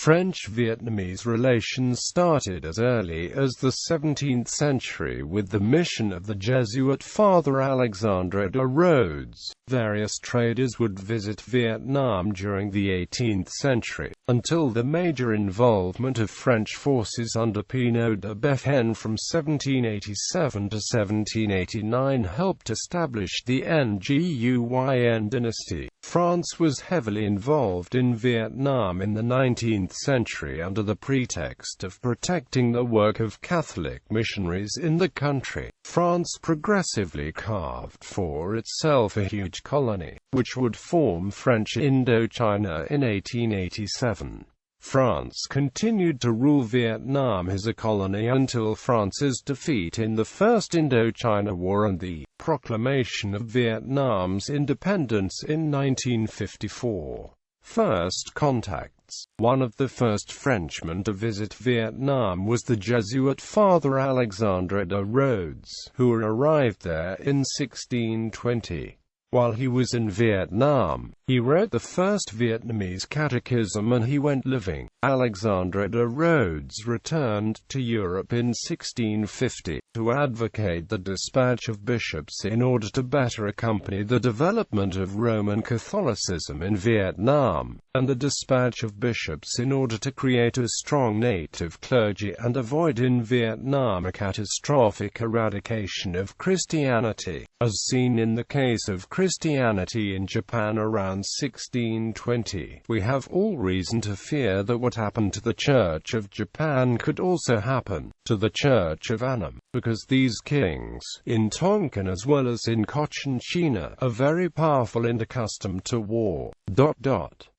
French-Vietnamese relations started as early as the 17th century with the mission of the Jesuit Father Alexandre de Rhodes. Various traders would visit Vietnam during the 18th century, until the major involvement of French forces under Pigneau de Béhaine from 1787 to 1789 helped establish the Nguyen dynasty. France was heavily involved in Vietnam in the 19th century under the pretext of protecting the work of Catholic missionaries in the country. France progressively carved for itself a huge colony, which would form French Indochina in 1887. France continued to rule Vietnam as a colony until France's defeat in the First Indochina War and the proclamation of Vietnam's independence in 1954. First contacts. One of the first Frenchmen to visit Vietnam was the Jesuit Father Alexandre de Rhodes, who arrived there in 1620. While he was in Vietnam, he wrote the first Vietnamese catechism and he went living. Alexandre de Rhodes returned to Europe in 1650 to advocate the dispatch of bishops in order to better accompany the development of Roman Catholicism in Vietnam, and the dispatch of bishops in order to create a strong native clergy and avoid in Vietnam a catastrophic eradication of Christianity, as seen in the case of Christianity in Japan around 1620. We have all reason to fear that what happened to the Church of Japan could also happen to the Church of Annam, because these kings, in Tonkin as well as in Cochin-China, are very powerful and accustomed to war.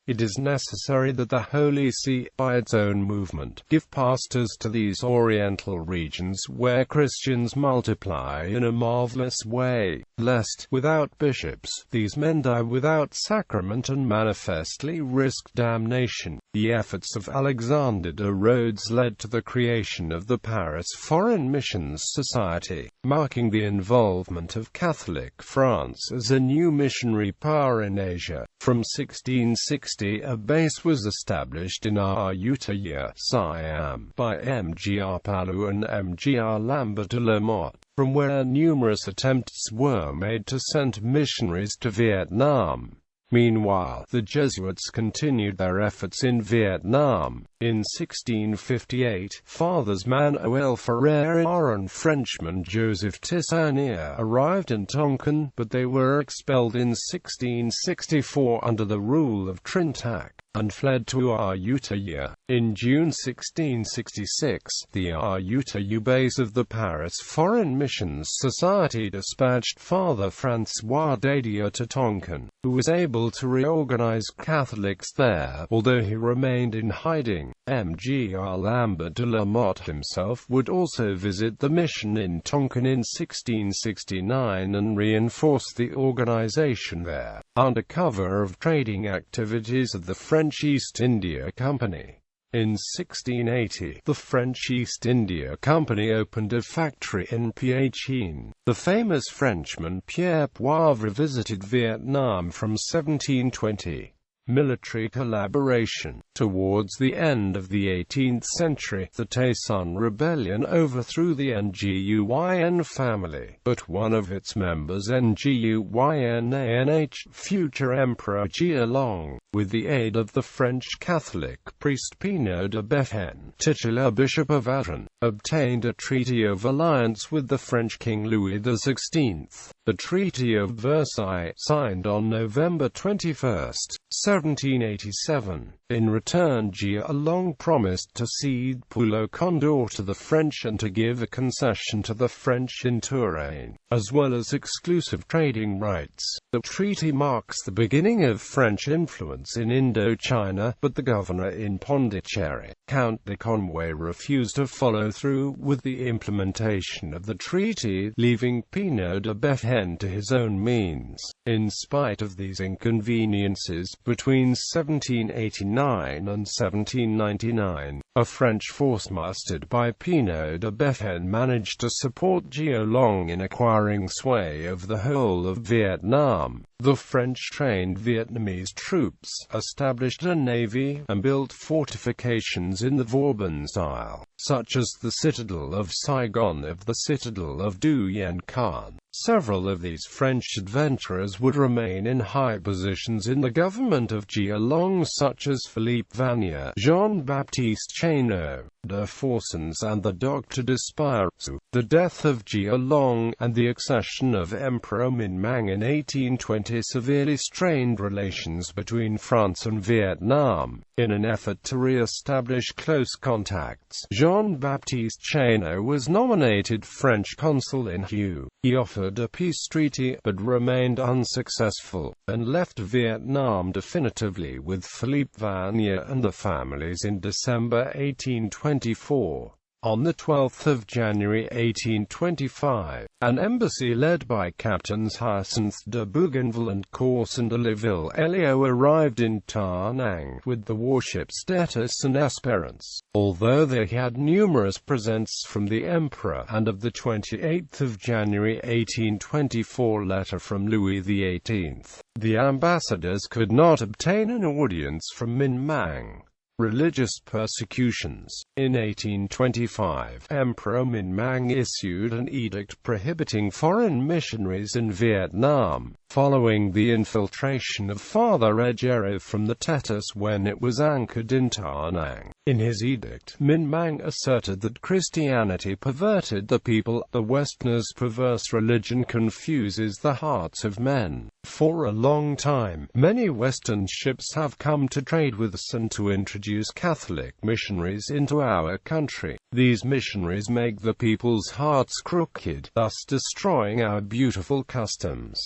It is necessary that the Holy See, by its own movement, give pastors to these oriental regions where Christians multiply in a marvelous way, lest, without bishops, these men die without sacrament and manifestly risk damnation. The efforts of Alexandre de Rhodes led to the creation of the Paris Foreign Missions Society, marking the involvement of Catholic France as a new missionary power in Asia. From 1660, a base was established in Untitled Siam by Mgr Palou and Mgr Lambert de la Motte, from where numerous attempts were made to send missionaries to Vietnam. Meanwhile, the Jesuits continued their efforts in Vietnam. In 1658, Fathers Manuel Ferrer and Frenchman Joseph Tissanier arrived in Tonkin, but they were expelled in 1664 under the rule of Trintac, and fled to Ayutthaya. In June 1666, the Ayutthaya base of the Paris Foreign Missions Society dispatched Father François Dadier to Tonkin, who was able to reorganize Catholics there, although he remained in hiding. Mgr Lambert de la Motte himself would also visit the mission in Tonkin in 1669 and reinforce the organization there, under cover of trading activities of the French East India Company. In 1680, the French East India Company opened a factory in Piachin. The famous Frenchman Pierre Poivre visited Vietnam from 1720. Military collaboration. Towards the end of the 18th century, the Tay Son Rebellion overthrew the Nguyen family, but one of its members, Nguyen future Emperor Jia Long, with the aid of the French Catholic priest Pigneau de Béhaine, titular Bishop of Adran, obtained a treaty of alliance with the French King Louis XVI. The Treaty of Versailles, signed on November 21, 1787. In return, Jia Long promised to cede Pulo Condor to the French and to give a concession to the French in Touraine, as well as exclusive trading rights. The treaty marks the beginning of French influence in Indochina, but the governor in Pondicherry, Count de Conway, refused to follow through with the implementation of the treaty, leaving Pigneau de Béhaine to his own means. In spite of these inconveniences, between 1789 and 1799, a French force mustered by Pigneau de Béhaine managed to support Gia Long in acquiring sway over the whole of Vietnam. The French trained Vietnamese troops, established a navy, and built fortifications in the Vauban style, such as the citadel of Saigon and the citadel of Duen Can. Several of these French adventurers would remain in high positions in the government of Gia Long, such as Philippe Vanier, Jean-Baptiste Cheyneau, de Forcens and the Docteur d'Espirits. The death of Gia Long, and the accession of Emperor Minh Mang in 1820 severely strained relations between France and Vietnam. In an effort to re-establish close contacts, Jean-Baptiste Cheyneau was nominated French consul in Hue. He offered a peace treaty, but remained unsuccessful, and left Vietnam definitively with Philippe Vanier and the families in December 1824. On the 12th of January 1825, an embassy led by Captains Hyacinthe de Bougainville and Corson de Laville-Elio arrived in Da Nang with the warships Thetis and Esperance. Although they had numerous presents from the Emperor, and of the 28th of January 1824 letter from Louis XVIII, the ambassadors could not obtain an audience from Minh Mang. Religious persecutions. In 1825, Emperor Minh Mang issued an edict prohibiting foreign missionaries in Vietnam, following the infiltration of Father Egero from the Thetis when it was anchored in Da Nang. In his edict, Minh Mang asserted that Christianity perverted the people. The Westerners' perverse religion confuses the hearts of men. For a long time, many Western ships have come to trade with us and to introduce Catholic missionaries into our country. These missionaries make the people's hearts crooked, thus destroying our beautiful customs.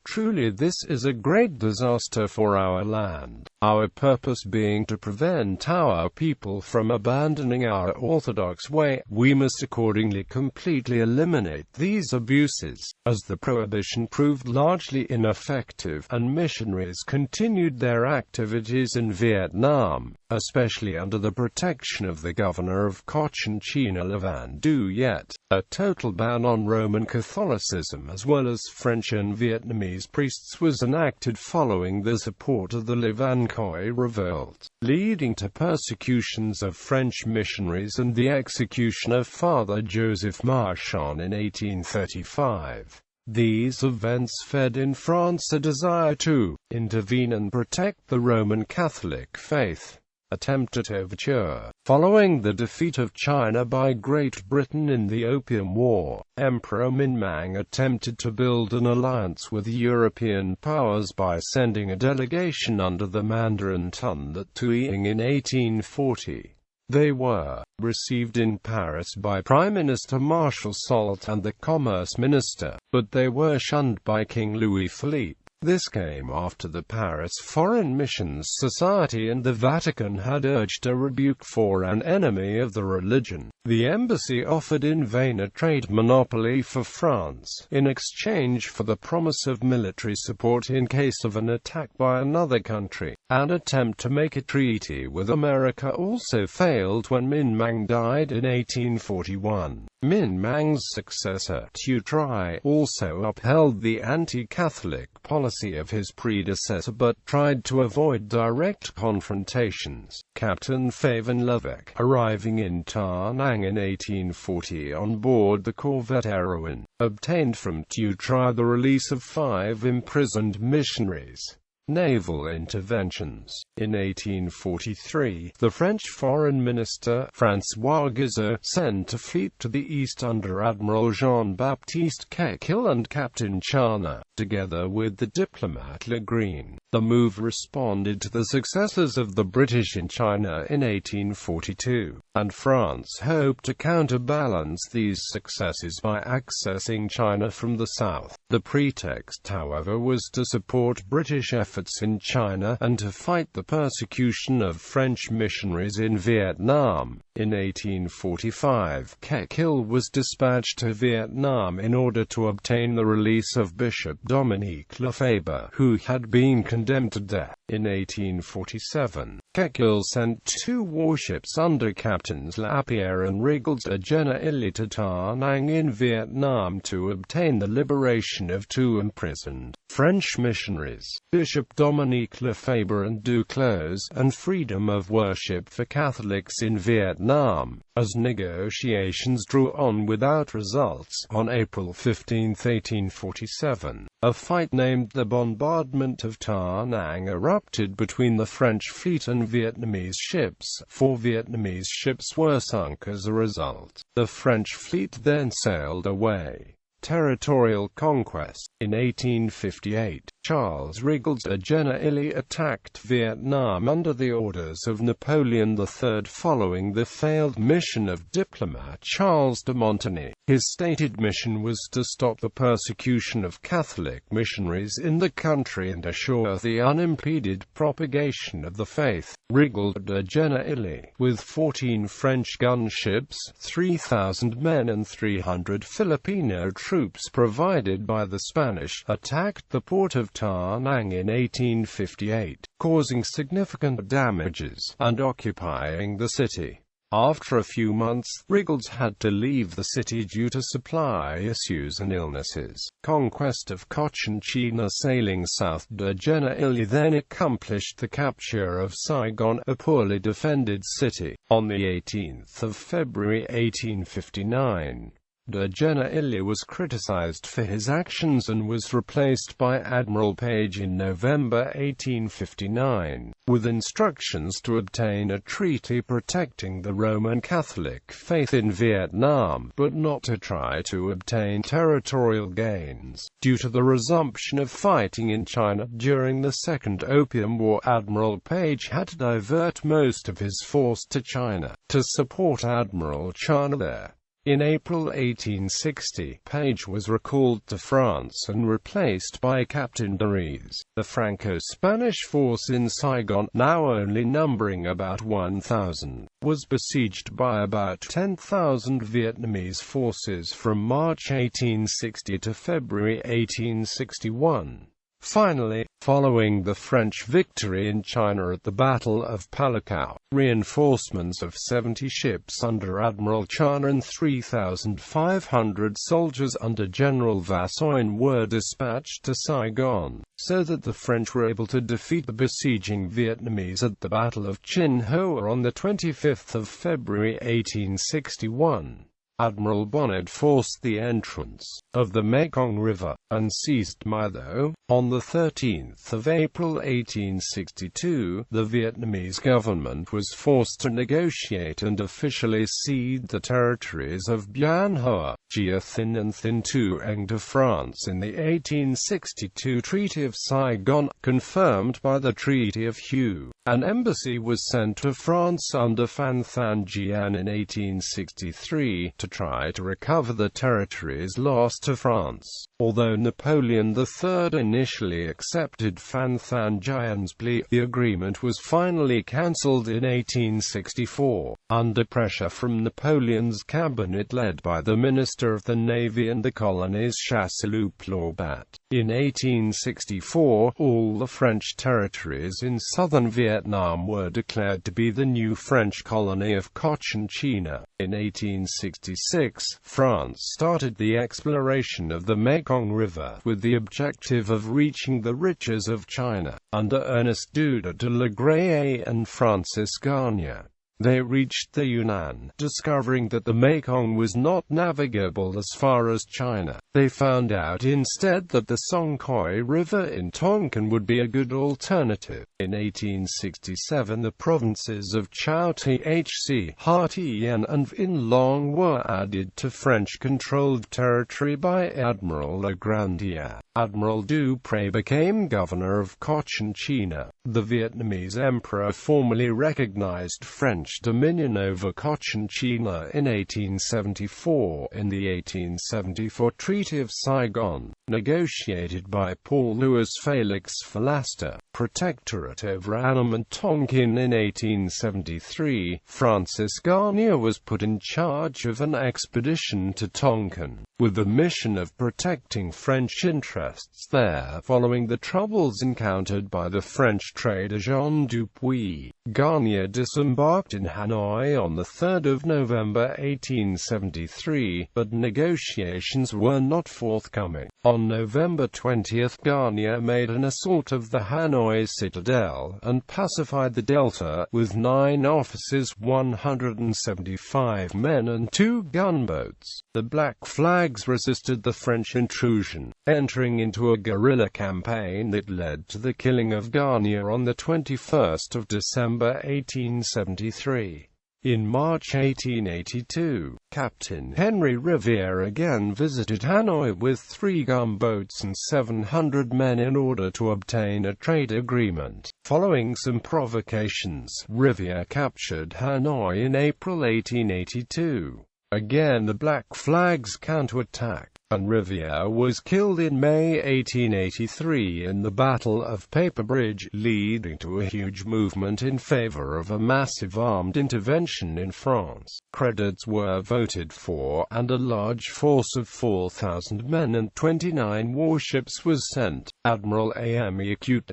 Truly, this is a great disaster for our land. Our purpose being to prevent our people from abandoning our orthodox way, we must accordingly completely eliminate these abuses. As the prohibition proved largely ineffective, and missionaries continued their activities in Vietnam, especially under the protection of the governor of Cochin-China Le Van Du Yet, a total ban on Roman Catholicism as well as French and Vietnamese priests was enacted following the support of the Le Van Khoi revolt, leading to persecutions of French missionaries and the execution of Father Joseph Marchand in 1835. These events fed in France a desire to intervene and protect the Roman Catholic faith. Attempted overture. Following the defeat of China by Great Britain in the Opium War, Emperor Minh Mang attempted to build an alliance with European powers by sending a delegation under the Mandarin Tun That Tuiying in 1840. They were received in Paris by Prime Minister Marshal Soult and the Commerce Minister, but they were shunned by King Louis Philippe. This came after the Paris Foreign Missions Society and the Vatican had urged a rebuke for an enemy of the religion. The embassy offered in vain a trade monopoly for France, in exchange for the promise of military support in case of an attack by another country. An attempt to make a treaty with America also failed when Minh Mang died in 1841. Minh Mang's successor, Tu Tri, also upheld the anti-Catholic policy of his predecessor but tried to avoid direct confrontations. Captain Faven Levesque, arriving in Da Nang in 1840 on board the corvette Heroine, obtained from Tu Tri the release of 5 imprisoned missionaries. Naval Interventions. In 1843, the French Foreign Minister, François Guizot, sent a fleet to the east under Admiral Jean-Baptiste Quequil and Captain Chana, together with the diplomat Le Green. The move responded to the successes of the British in China in 1842, and France hoped to counterbalance these successes by accessing China from the south. The pretext, however, was to support British efforts efforts in China and to fight the persecution of French missionaries in Vietnam. In 1845, Kekil was dispatched to Vietnam in order to obtain the release of Bishop Dominique Lefebvre, who had been condemned to death. In 1847, Kekil sent 2 warships under Captains Lapierre and Rigaud de Gentilly to Da Nang in Vietnam to obtain the liberation of 2 imprisoned French missionaries, Bishop Dominique Lefebvre and Duclos, and freedom of worship for Catholics in Vietnam. As negotiations drew on without results, on April 15, 1847, a fight named the Bombardment of Da Nang erupted between the French fleet and Vietnamese ships. 4 Vietnamese ships were sunk as a result. The French fleet then sailed away. Territorial Conquest. In 1858, Charles Rigaud de Gentilly attacked Vietnam under the orders of Napoleon III following the failed mission of diplomat Charles de Montagny. His stated mission was to stop the persecution of Catholic missionaries in the country and assure the unimpeded propagation of the faith. Rigaud de Gentilly, with 14 French gunships, 3,000 men and 300 Filipino troops provided by the Spanish, attacked the port of Da Nang in 1858, causing significant damages, and occupying the city. After a few months, Rigaud had to leave the city due to supply issues and illnesses. Conquest of Cochin-China. Sailing south, de Gentilly then accomplished the capture of Saigon, a poorly defended city, on the 18th of February 1859. De Gentilly was criticized for his actions and was replaced by Admiral Page in November 1859, with instructions to obtain a treaty protecting the Roman Catholic faith in Vietnam, but not to try to obtain territorial gains. Due to the resumption of fighting in China during the Second Opium War, Admiral Page had to divert most of his force to China, to support Admiral Chana there. In April 1860, Page was recalled to France and replaced by Captain de Rhodes. The Franco-Spanish force in Saigon, now only numbering about 1,000, was besieged by about 10,000 Vietnamese forces from March 1860 to February 1861. Finally, following the French victory in China at the Battle of Palikao, reinforcements of 70 ships under Admiral Chana and 3,500 soldiers under General Vassoin were dispatched to Saigon, so that the French were able to defeat the besieging Vietnamese at the Battle of Chin Hoa on the 25th of February 1861. Admiral Bonnet forced the entrance of the Mekong River, and seized My Tho. On the 13th of April 1862, the Vietnamese government was forced to negotiate and officially cede the territories of Bien Hoa, Gia Thin and Thin Tueng to France in the 1862 Treaty of Saigon, confirmed by the Treaty of Hue. An embassy was sent to France under Phan Thanh Gian in 1863 to try to recover the territories lost to France. Although Napoleon III initially accepted Phan Thanh Gian's plea, the agreement was finally cancelled in 1864, under pressure from Napoleon's cabinet led by the Minister of the Navy and the Colonies Chasseloup-Laubat. In 1864, all the French territories in southern Vietnam were declared to be the new French colony of Cochin-China. In 1866, France started the exploration of the Mekong River, with the objective of reaching the riches of China, under Ernest Duda de la Graye and Francis Garnier. They reached the Yunnan, discovering that the Mekong was not navigable as far as China. They found out instead that the Song Khoi River in Tonkin would be a good alternative. In 1867, the provinces of Chau Thc, Ha Tien and Vinh Long were added to French-controlled territory by Admiral Legrandier. Admiral Dupré became governor of Cochin-China. The Vietnamese emperor formally recognized French dominion over Cochin-China in 1874 in the 1874 Treaty of Saigon. negotiated by Paul Louis Félix Philaster, Protectorate over Annam and Tonkin in 1873, Francis Garnier was put in charge of an expedition to Tonkin, with the mission of protecting French interests there following the troubles encountered by the French trader Jean Dupuy. Garnier disembarked in Hanoi on 3 November 1873, but negotiations were not forthcoming. On November 20, Garnier made an assault of the Hanoi citadel, and pacified the Delta, with 9 officers, 175 men and 2 gunboats. The Black Flags resisted the French intrusion, entering into a guerrilla campaign that led to the killing of Garnier on 21 December 1873. In March 1882, Captain Henry Riviere again visited Hanoi with 3 gunboats and 700 men in order to obtain a trade agreement. Following some provocations, Riviere captured Hanoi in April 1882. Again the Black Flags counterattacked, and Riviere was killed in May 1883 in the Battle of Paper Bridge, leading to a huge movement in favor of a massive armed intervention in France. Credits were voted for, and a large force of 4,000 men and 29 warships was sent. Admiral Ameacute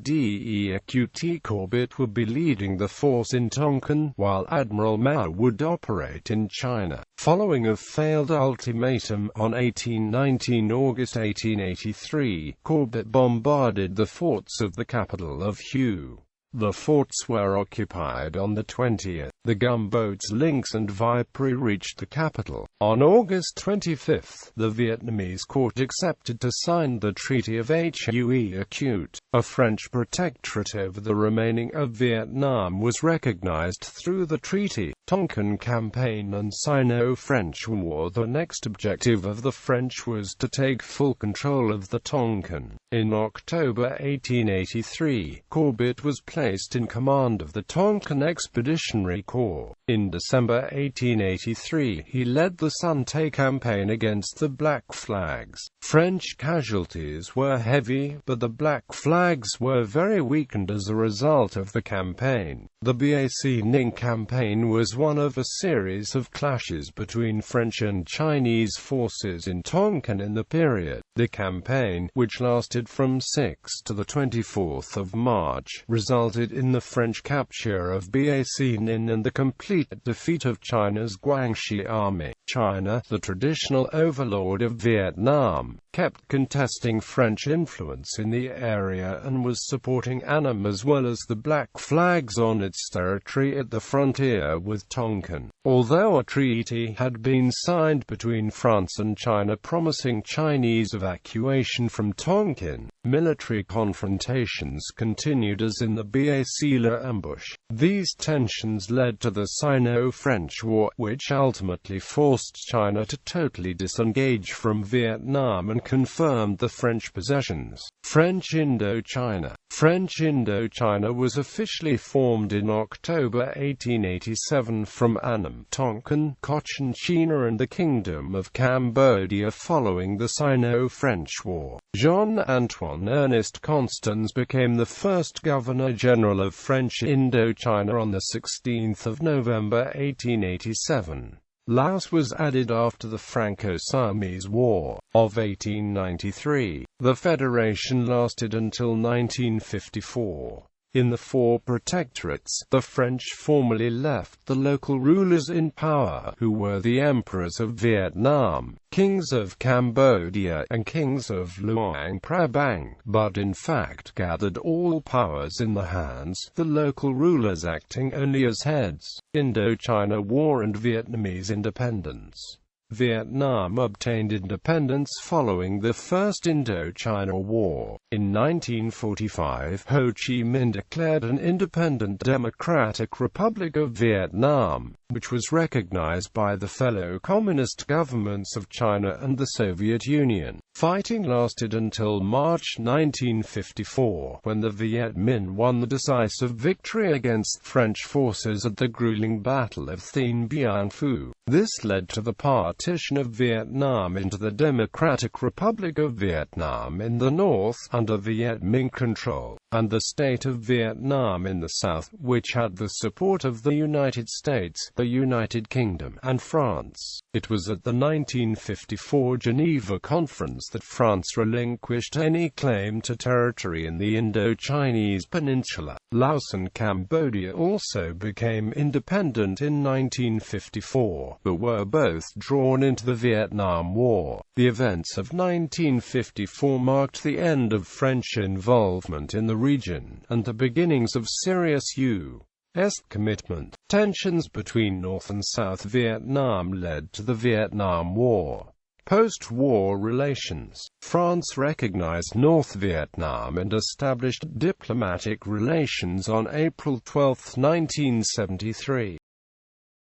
Corbett would be leading the force in Tonkin, while Admiral Mao would operate in China. Following a failed ultimatum on 19 August 1883, Corbett bombarded the forts of the capital of Hue. The forts were occupied on the 20th. The gunboats Lynx and Viper reached the capital. On August 25, the Vietnamese court accepted to sign the Treaty of Hue. A French protectorate over the remaining of Vietnam was recognized through the treaty. Tonkin Campaign and Sino-French War. The next objective of the French was to take full control of the Tonkin. In October 1883, Corbett was placed in command of the Tonkin Expeditionary Corps. In December 1883, he led the Sante Campaign against the Black Flags. French casualties were heavy, but the Black Flags were very weakened as a result of the campaign. The Bac Ninh Campaign was one of a series of clashes between French and Chinese forces in Tonkin in the period. The campaign, which lasted from 6 to 24 March, resulted in the French capture of Bac Ninh and the complete defeat of China's Guangxi army. China, the traditional overlord of Vietnam, kept contesting French influence in the area and was supporting Annam as well as the Black Flags on its territory at the frontier with Tonkin. Although a treaty had been signed between France and China promising Chinese evacuation from Tonkin, military confrontations continued as in the Bac Ninh ambush. These tensions led to the Sino-French War, which ultimately forced China to totally disengage from Vietnam and confirmed the French possessions. French Indochina. French Indochina was officially formed in October 1887 from Annam, Tonkin, Cochin-China and the Kingdom of Cambodia following the Sino-French War. Jean-Antoine Ernest Constans became the first Governor-General of French Indochina on 16 November 1887. Laos was added after the Franco-Siamese War of 1893. The federation lasted until 1954. In the 4 protectorates, the French formally left the local rulers in power, who were the emperors of Vietnam, kings of Cambodia, and kings of Luang Prabang, but in fact gathered all powers in the hands, the local rulers acting only as heads. Indochina War and Vietnamese independence. Vietnam obtained independence following the First Indochina War. In 1945, Ho Chi Minh declared an independent Democratic Republic of Vietnam. which was recognized by the fellow communist governments of China and the Soviet Union. Fighting lasted until March 1954, when the Viet Minh won the decisive victory against French forces at the grueling Battle of Dien Bien Phu. This led to the partition of Vietnam into the Democratic Republic of Vietnam in the north, under Viet Minh control, and the State of Vietnam in the south, which had the support of the United States, the United Kingdom, and France. It was at the 1954 Geneva Conference that France relinquished any claim to territory in the Indo-Chinese peninsula. Laos and Cambodia also became independent in 1954, but were both drawn into the Vietnam War. The events of 1954 marked the end of French involvement in the region, and the beginnings of serious U.S. commitment. Tensions between North and South Vietnam led to the Vietnam War. Post-war relations. France recognized North Vietnam and established diplomatic relations on April 12, 1973.